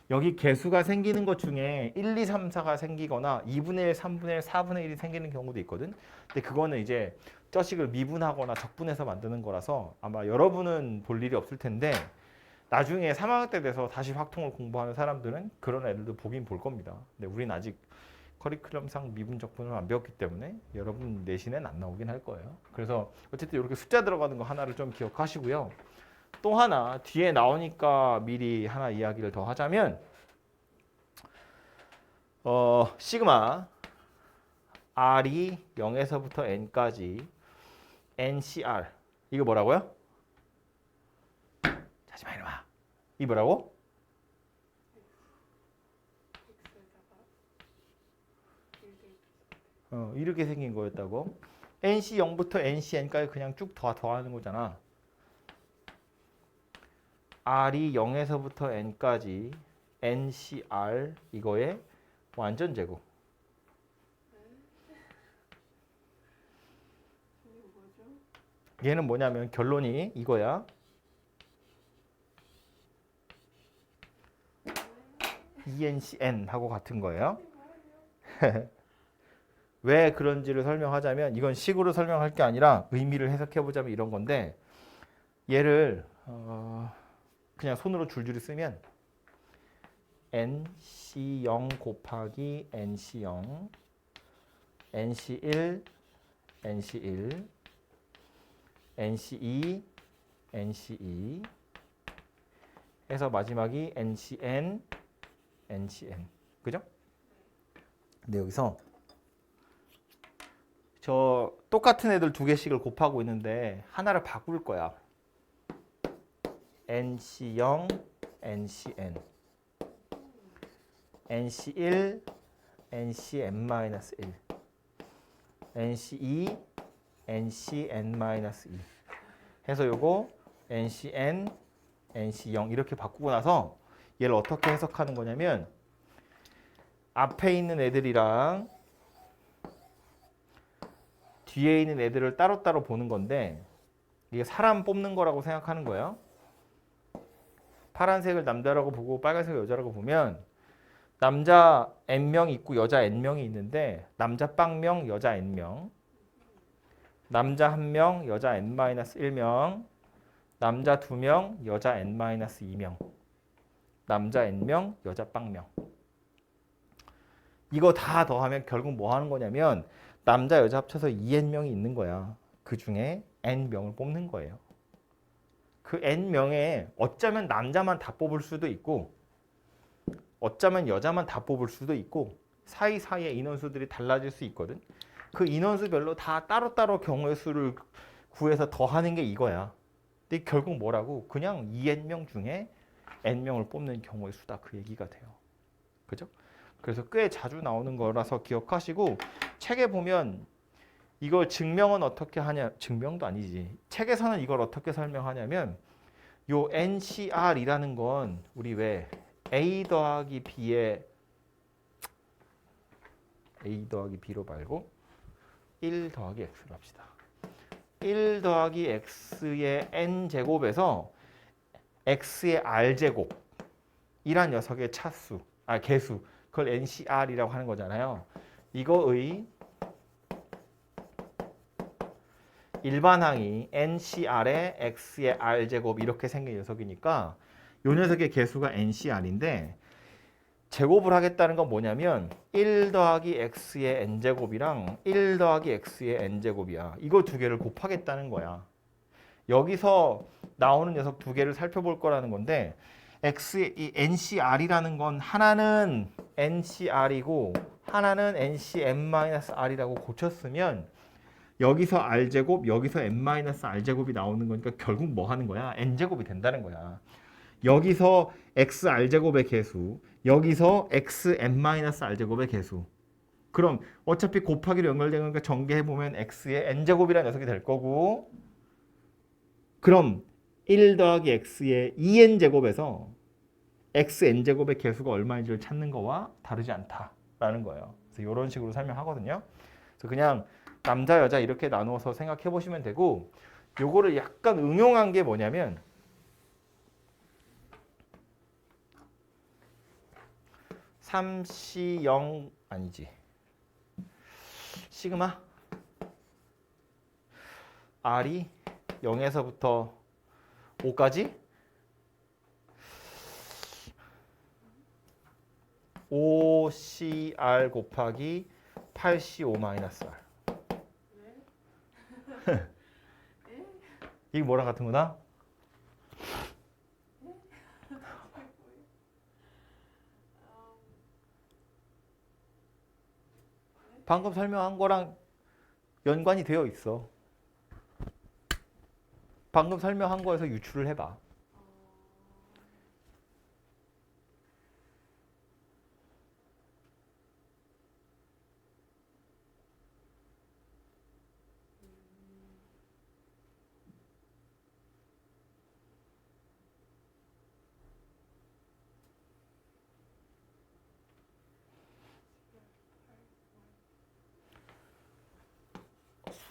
여기 개수가 생기는 것 중에 1, 2, 3, 4가 생기거나 2분의 1, 3분의 1, 4분의 1이 생기는 경우도 있거든. 근데 그거는 이제 저식을 미분하거나 적분해서 만드는 거라서 아마 여러분은 볼 일이 없을 텐데 나중에 3학년 때 돼서 다시 확통을 공부하는 사람들은 그런 애들도 보긴 볼 겁니다. 근데 우린 아직 커리큘럼상 미분 적분을 안 배웠기 때문에 여러분 내신엔 안 나오긴 할 거예요. 그래서 어쨌든 이렇게 숫자 들어가는 거 하나를 좀 기억하시고요. 또 하나 뒤에 나오니까 미리 하나 이야기를 더 하자면 시그마 R이 0에서부터 N까지 NCR 이거 뭐라고요? 자지마 이놈아 이 뭐라고? 이렇게 생긴 거였다고? NC 0부터 NC N까지 그냥 쭉 더하는 거잖아. R이 0에서부터 N까지 NCR 이거의 완전 제곱. 얘는 뭐냐면 결론이 이거야. ENCN 하고 같은 거예요. 왜 그런지를 설명하자면 이건 식으로 설명할 게 아니라 의미를 해석해 보자면 이런 건데 얘를 그냥 손으로 줄줄이 쓰면 NC0 곱하기 NC0 NC1 NC1 NC2 NC2 해서 마지막이 NCN NCN 그죠? 근데 여기서 저 똑같은 애들 두 개씩을 곱하고 있는데 하나를 바꿀 거야. NC0 NCN NC1 NCN-1 NC2 NCN-2 해서 요거 NCN NC0 이렇게 바꾸고 나서 얘를 어떻게 해석하는 거냐면 앞에 있는 애들이랑 뒤에 있는 애들을 따로따로 보는 건데 이게 사람 뽑는 거라고 생각하는 거예요. 파란색을 남자라고 보고 빨간색을 여자라고 보면 남자 N명 있고 여자 N명이 있는데 남자 빵명, 여자 N명 남자 1명, 여자 N-1명 남자 2명, 여자 N-2명 남자 N명, 여자 빵명 이거 다 더하면 결국 뭐 하는 거냐면 남자, 여자 합쳐서 2N명이 있는 거야. 그 중에 N명을 뽑는 거예요. 그 N명에 어쩌면 남자만 다 뽑을 수도 있고 어쩌면 여자만 다 뽑을 수도 있고 사이사이에 인원수들이 달라질 수 있거든. 그 인원수별로 다 따로따로 경우의 수를 구해서 더하는 게 이거야. 근데 결국 뭐라고? 그냥 2N명 중에 N명을 뽑는 경우의 수다. 그 얘기가 돼요. 그죠? 그래서 꽤 자주 나오는 거라서 기억하시고 책에 보면 이걸 증명은 어떻게 하냐? 증명도 아니지. 책에서는 이걸 어떻게 설명하냐면 요 NCR이라는 건 우리 왜 A 더하기 B의 A 더하기 B로 말고 1 더하기 X로 합시다. 1 더하기 X의 N제곱에서 X의 R제곱 이란 녀석의 차수, 개수 그걸 NCR이라고 하는 거잖아요. 이거의 일반항이 NCR의 X의 R제곱 이렇게 생긴 녀석이니까 이 녀석의 개수가 NCR인데 제곱을 하겠다는 건 뭐냐면 1 더하기 X의 N제곱이랑 1 더하기 X의 N제곱이야. 이거 두 개를 곱하겠다는 거야. 여기서 나오는 녀석 두 개를 살펴볼 거라는 건데 X의 이 NCR이라는 건 하나는 NCR이고 하나는 NCN-R이라고 고쳤으면 여기서 R제곱, 여기서 N-R제곱이 나오는 거니까 결국 뭐 하는 거야? N제곱이 된다는 거야. 여기서 XR제곱의 개수, 여기서 XN-R제곱의 개수. 그럼 어차피 곱하기로 연결되는 거니까 전개해보면 X의 N제곱이라는 녀석이 될 거고 그럼 1 더하기 X의 2N제곱에서 XN제곱의 개수가 얼마인지를 찾는 거와 다르지 않다라는 거예요. 그래서 이런 식으로 설명하거든요. 그래서 그냥 남자, 여자 이렇게 나누어서 생각해 보시면 되고 요거를 약간 응용한 게 뭐냐면 (3C0) 아니지 시그마 R이 0에서부터 5까지 5CR 곱하기 8CO 마이너스 R 이게 뭐랑 같은 거다? 방금 설명한 거랑 연관이 되어 있어. 방금 설명한 거에서 유추를 해봐.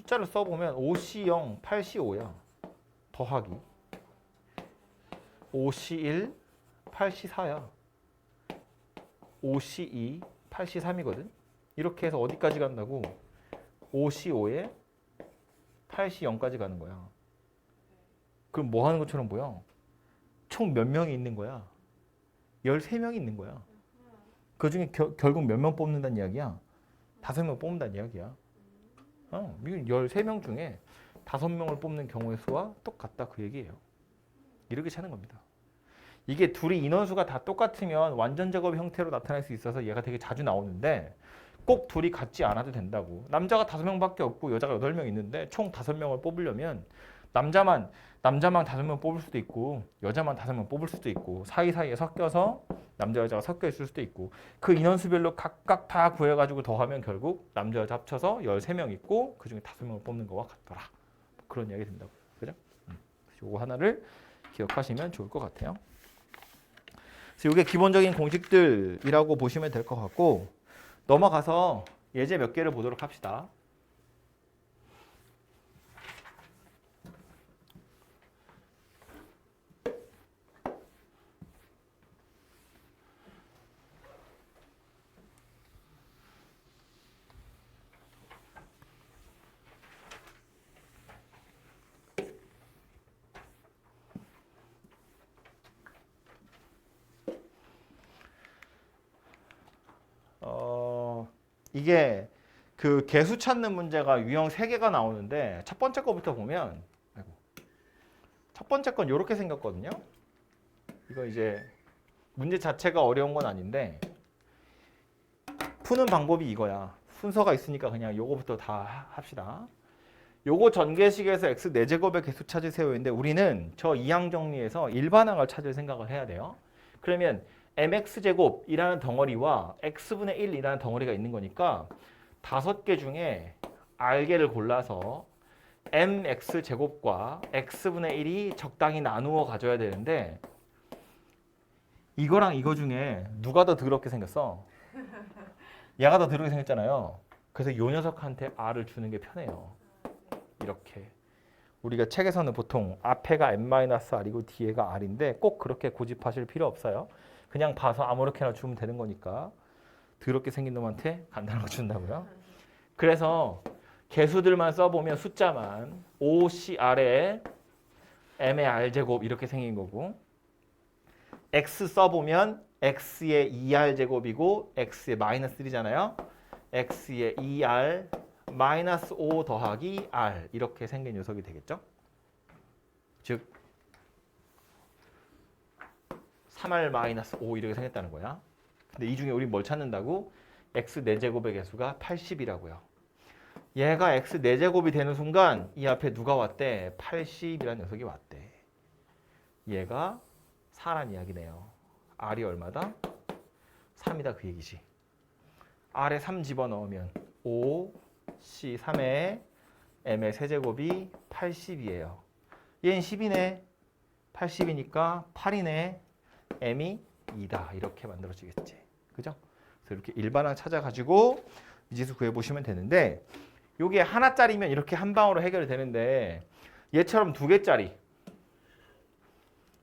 숫자를 써보면 5C0, 8C5야. 더하기 5C1, 8C4야. 5C2, 8C3이거든. 이렇게 해서 어디까지 간다고? 5C5에 8C0까지 가는 거야. 그럼 뭐 하는 것처럼 보여? 총 몇 명이 있는 거야? 13명이 있는 거야. 그 중에 결국 몇 명 뽑는다는 이야기야? 5명 뽑는다는 이야기야. 이건 13명 중에 5명을 뽑는 경우의 수와 똑같다 그 얘기예요. 이렇게 찾는 겁니다. 이게 둘이 인원수가 다 똑같으면 완전 제곱 형태로 나타날 수 있어서 얘가 되게 자주 나오는데 꼭 둘이 같지 않아도 된다고. 남자가 5명밖에 없고 여자가 8명 있는데 총 5명을 뽑으려면 남자만 5명 뽑을 수도 있고 여자만 5명 뽑을 수도 있고 사이사이에 섞여서 남자 여자가 섞여 있을 수도 있고 그 인원수별로 각각 다 구해가지고 더하면 결국 남자 여자 합쳐서 13명 있고 그중에 5명을 뽑는 거와 같더라. 그런 이야기 된다고요. 그죠? 요거 하나를 기억하시면 좋을 것 같아요. 그래서 이게 기본적인 공식들이라고 보시면 될 것 같고 넘어가서 예제 몇 개를 보도록 합시다. 이게 그 개수 찾는 문제가 유형 3개가 나오는데 첫 번째 거부터 보면 첫 번째 건 이렇게 생겼거든요. 이거 이제 문제 자체가 어려운 건 아닌데 푸는 방법이 이거야. 순서가 있으니까 그냥 요거부터 다 합시다. 요거 전개식에서 x 4제곱의 개수 찾으세요인데 우리는 저 이항 정리에서 일반항을 찾을 생각을 해야 돼요. 그러면 mx제곱이라는 덩어리와 x분의 1이라는 덩어리가 있는 거니까 5개 중에 r개를 골라서 mx제곱과 x분의 1이 적당히 나누어 가져야 되는데 이거랑 이거 중에 누가 더 더럽게 생겼어? 얘가 더 더럽게 생겼잖아요. 그래서 이 녀석한테 r을 주는 게 편해요. 이렇게. 우리가 책에서는 보통 앞에가 m-r이고 뒤에가 r인데 꼭 그렇게 고집하실 필요 없어요. 그냥 봐서 아무렇게나 주면 되는 거니까 더럽게 생긴 놈한테 간단한 거 준다고요. 그래서 개수들만 써보면 숫자만 5CR에 M의 R제곱 이렇게 생긴 거고 X 써보면 X의 2R제곱이고 X의 마이너스 1이잖아요. X의 2R 마이너스 5 더하기 R 이렇게 생긴 녀석이 되겠죠. 즉 3R 마이너스 5 이렇게 생겼다는 거야. 근데 이 중에 우리 뭘 찾는다고? X 4제곱의 개수가 80이라고요. 얘가 X 4제곱이 되는 순간 이 앞에 누가 왔대? 80이라는 녀석이 왔대. 얘가 4란 이야기네요. R이 얼마다? 3이다 그 얘기지. R에 3 집어넣으면 5, C 3에 M의 세제곱이 80이에요. 얘는 10이네. 80이니까 8이네. M이 2다. 이렇게 만들어지겠지. 그죠? 그래서 이렇게 일반항 찾아가지고 미지수 구해보시면 되는데 요게 하나짜리면 이렇게 한 방으로 해결이 되는데 얘처럼 2개짜리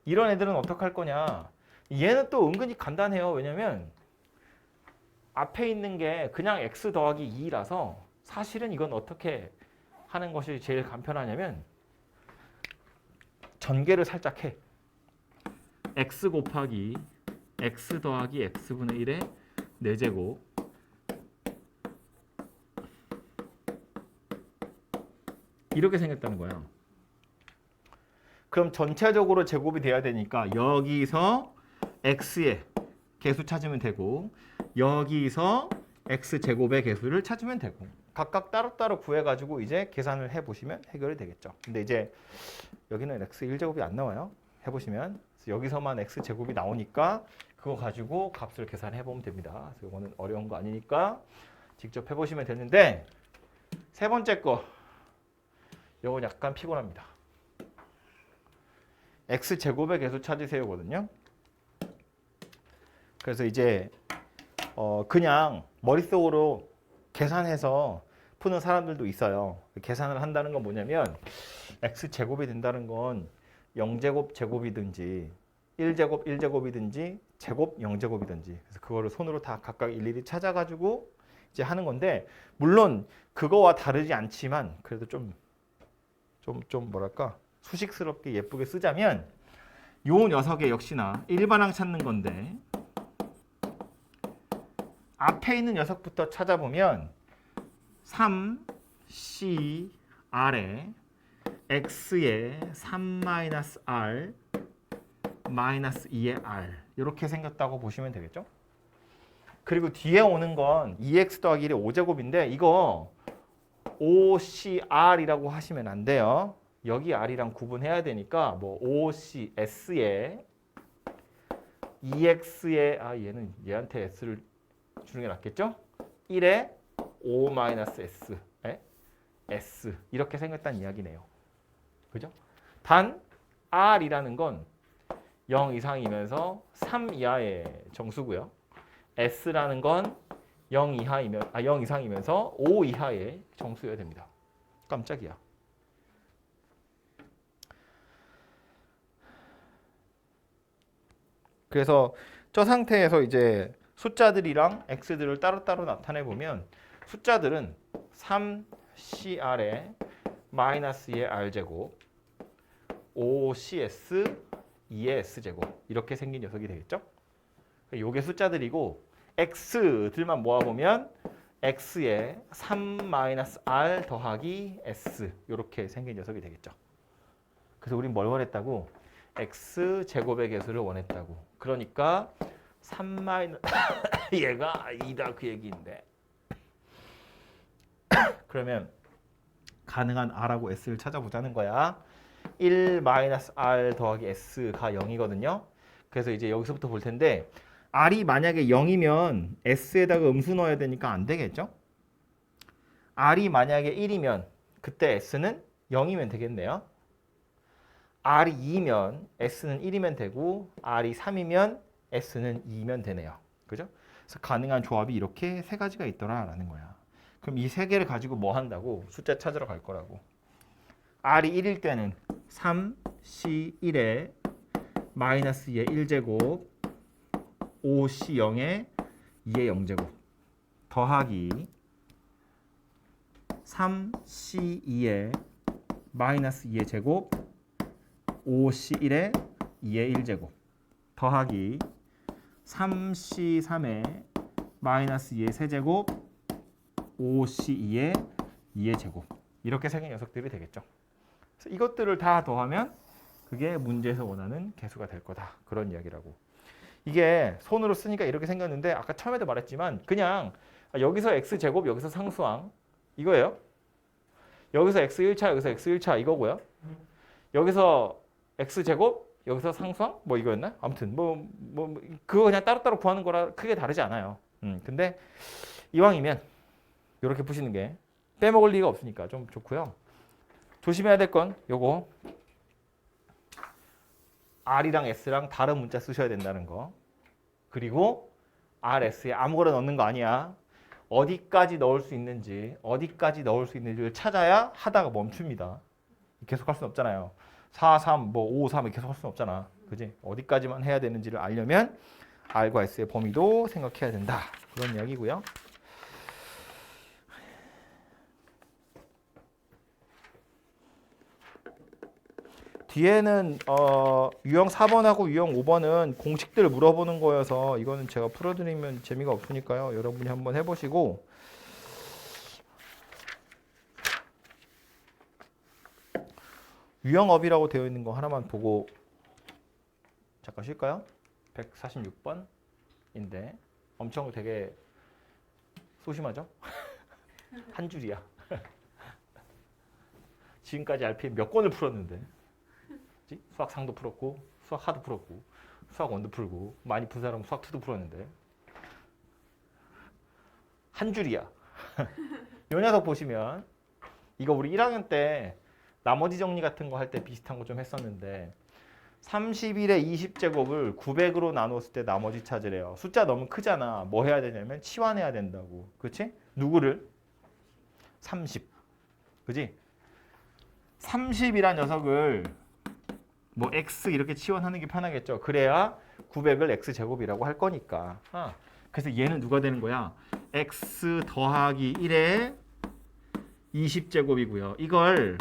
이런 애들은 어떻게 할 거냐. 얘는 또 은근히 간단해요. 왜냐면 앞에 있는 게 그냥 x 더하기 2라서 사실은 이건 어떻게 하는 것이 제일 간편하냐면 전개를 살짝 해. x 곱하기 x 더하기 x분의 1의 4제곱 이렇게 생겼다는 거야. 그럼 전체적으로 제곱이 돼야 되니까 여기서 x의 개수 찾으면 되고 여기서 x제곱의 개수를 찾으면 되고 각각 따로따로 구해가지고 이제 계산을 해보시면 해결이 되겠죠. 근데 이제 여기는 x 1제곱이 안 나와요. 해보시면 여기서만 x제곱이 나오니까 그거 가지고 값을 계산해보면 됩니다. 그래서 이거는 어려운 거 아니니까 직접 해보시면 되는데 세 번째 거 이건 약간 피곤합니다. x제곱의 개수 찾으세요거든요. 그래서 이제 그냥 머릿속으로 계산해서 푸는 사람들도 있어요. 계산을 한다는 건 뭐냐면 x제곱이 된다는 건 0제곱 제곱이든지 1제곱 1제곱이든지 제곱 0제곱이든지 그래서 그거를 손으로 다 각각 일일이 찾아가지고 이제 하는 건데 물론 그거와 다르지 않지만 그래도 좀 뭐랄까 수식스럽게 예쁘게 쓰자면 요 녀석의 역시나 일반항 찾는 건데 앞에 있는 녀석부터 찾아보면 3CR에 x에 3-r 마이너스 2의 r 이렇게 생겼다고 보시면 되겠죠? 그리고 뒤에 오는 건 2x 더하기 1의 5제곱인데 이거 5CR이라고 하시면 안 돼요. 여기 r이랑 구분해야 되니까 뭐 5CS에 2x에 얘는 얘한테 s를 주는 게 낫겠죠? 1에 5-s s 이렇게 생겼다는 이야기네요. 그죠? 단 r이라는 건 0 이상이면서 3 이하의 정수고요. s라는 건 0 이상이면서 5 이하의 정수여야 됩니다. 깜짝이야. 그래서 저 상태에서 이제 숫자들이랑 x들을 따로따로 나타내 보면 숫자들은 3cr에 마이너스 2의 r제곱 5cs 2의 s제곱 이렇게 생긴 녀석이 되겠죠? 요게 숫자들이고 x들만 모아보면 x에 3-r 더하기 s 이렇게 생긴 녀석이 되겠죠. 그래서 우린 뭘 원했다고? x제곱의 개수를 원했다고. 그러니까 3 얘가 2다 그 얘기인데 그러면 가능한 r하고 s를 찾아보자는 거야. 1-r 더하기 s가 0이거든요. 그래서 이제 여기서부터 볼 텐데 r이 만약에 0이면 s에다가 음수 넣어야 되니까 안 되겠죠? r이 만약에 1이면 그때 s는 0이면 되겠네요. r이 2면 s는 1이면 되고 r이 3이면 s는 2면 되네요. 그죠? 그래서 가능한 조합이 이렇게 세 가지가 있더라라는 거야. 그럼 이 세 개를 가지고 뭐 한다고? 숫자 찾으러 갈 거라고. r이 1일 때는 3c1에 마이너스 2의 1제곱 5c0에 2의 0제곱 더하기 3c2에 마이너스 2의 제곱 5c1에 2의 1제곱 더하기 3c3에 마이너스 2의 세제곱 5c2의 2의 제곱 이렇게 생긴 녀석들이 되겠죠. 그래서 이것들을 다 더하면 그게 문제에서 원하는 개수가 될 거다. 그런 이야기라고. 이게 손으로 쓰니까 이렇게 생겼는데 아까 처음에도 말했지만 그냥 여기서 x제곱 여기서 상수항 이거예요. 여기서 x1차 여기서 x1차 이거고요. 여기서 x제곱 여기서 상수항 뭐 이거였나? 아무튼 뭐 그거 그냥 따로따로 구하는 거라 크게 다르지 않아요. 근데 이왕이면 이렇게 푸시는 게 빼먹을 리가 없으니까 좀 좋고요. 조심해야 될 건 요거 r이랑 s랑 다른 문자 쓰셔야 된다는 거. 그리고 rs에 아무거나 넣는 거 아니야. 어디까지 넣을 수 있는지를 찾아야 하다가 멈춥니다. 계속 할 수는 없잖아요. 4, 3, 뭐 5, 3 계속 할 수는 없잖아. 그지? 어디까지만 해야 되는지를 알려면 r과 s의 범위도 생각해야 된다. 그런 이야기고요. 뒤에는 유형 4번하고 유형 5번은 공식들을 물어보는 거여서 이거는 제가 풀어드리면 재미가 없으니까요. 여러분이 한번 해보시고 유형업이라고 되어 있는 거 하나만 보고 잠깐 쉴까요? 146번인데 엄청 되게 소심하죠? 한 줄이야. 지금까지 RPM 몇 권을 풀었는데 수학 상도 풀었고 수학 하도 풀었고 수학 원도 풀고 많이 푼 사람은 수학 2도 풀었는데 한 줄이야. 요 녀석 보시면 이거 우리 1학년 때 나머지 정리 같은 거 할 때 비슷한 거 좀 했었는데 31의 20제곱을 900으로 나눴을 때 나머지 찾으래요. 숫자 너무 크잖아. 뭐 해야 되냐면 치환해야 된다고. 그렇지? 누구를? 30. 그지? 30이란 녀석을 뭐 x 이렇게 치환하는 게 편하겠죠. 그래야 900을 x제곱이라고 할 거니까. 그래서 얘는 누가 되는 거야? x 더하기 1에 20제곱이고요. 이걸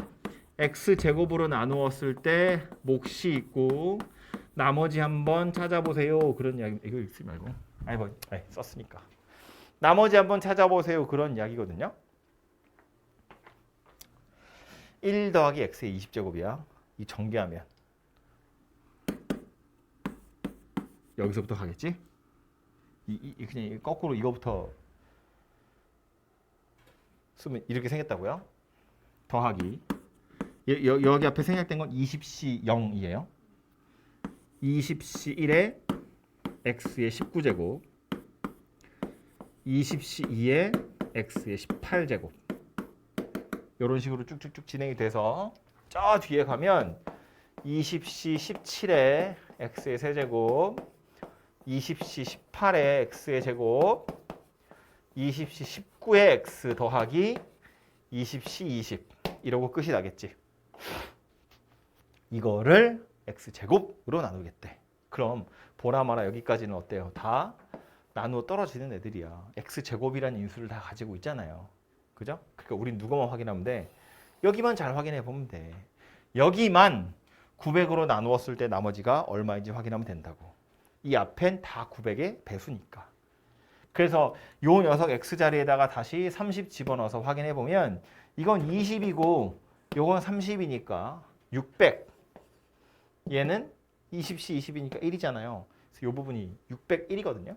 x제곱으로 나누었을 때 몫이 있고 나머지 한번 찾아보세요. 그런 이야기. 이거 읽지 말고. 썼으니까. 나머지 한번 찾아보세요. 그런 이야기거든요. 1 더하기 x의 20제곱이야. 이 전개하면 여기서부터 가겠지? 그냥 거꾸로 이거부터 쓰면 이렇게 생겼다고요? 더하기 여기 앞에 생략된 건 20c 0이에요. 20c 1에 x의 19제곱 20c 2에 x의 18제곱 이런 식으로 쭉쭉쭉 진행이 돼서 저 뒤에 가면 20c 17에 x의 세제곱 20c 18에 x의 제곱 20c 19에 x 더하기 20c 20 이러고 끝이 나겠지. 이거를 x제곱으로 나누겠대. 그럼 보라마라 여기까지는 어때요? 다 나누어 떨어지는 애들이야. x제곱이라는 인수를 다 가지고 있잖아요. 그죠? 그러니까 우린 누구만 확인하면 돼? 여기만 잘 확인해 보면 돼. 여기만 900으로 나누었을 때 나머지가 얼마인지 확인하면 된다고. 이 앞엔 다 900의 배수니까. 그래서 요 녀석 x자리에다가 다시 30 집어넣어서 확인해 보면 이건 20이고 요건 30이니까 600. 얘는 20c 20이니까 1이잖아요. 그래서 요 부분이 601이거든요.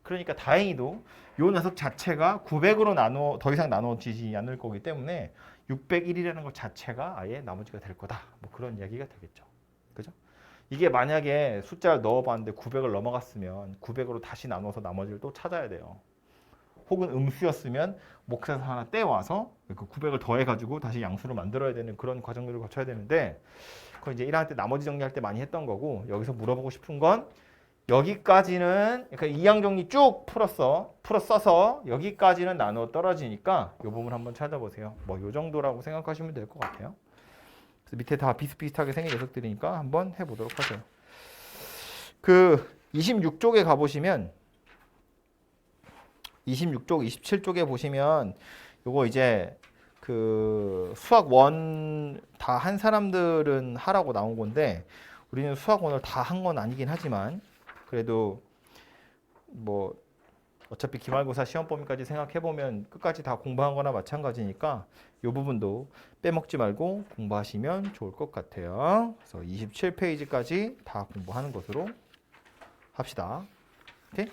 그러니까 다행히도 요 녀석 자체가 900으로 더 이상 나눠지지 않을 거기 때문에 601이라는 것 자체가 아예 나머지가 될 거다. 뭐 그런 이야기가 되겠죠. 그죠? 이게 만약에 숫자를 넣어봤는데 900을 넘어갔으면 900으로 다시 나눠서 나머지를 또 찾아야 돼요. 혹은 음수였으면 몫에서 하나 떼와서 그 900을 더해가지고 다시 양수로 만들어야 되는 그런 과정들을 거쳐야 되는데 그건 이제 1학년 때 나머지 정리할 때 많이 했던 거고 여기서 물어보고 싶은 건 여기까지는 그러니까 이항 정리 쭉 풀었어서 여기까지는 나누어 떨어지니까 이 부분 한번 찾아보세요. 뭐 이 정도라고 생각하시면 될 것 같아요. 그래서 밑에 다 비슷비슷하게 생긴 녀석들이니까 한번 해보도록 하죠. 그 26쪽에 가보시면 26쪽, 27쪽에 보시면 요거 이제 그 수학 원 다 한 사람들은 하라고 나온 건데 우리는 수학 원을 다 한 건 아니긴 하지만 그래도 뭐 어차피 기말고사 시험 범위까지 생각해 보면 끝까지 다 공부한 거나 마찬가지니까 이 부분도 빼먹지 말고 공부하시면 좋을 것 같아요. 그래서 27페이지까지 다 공부하는 것으로 합시다. 오케이?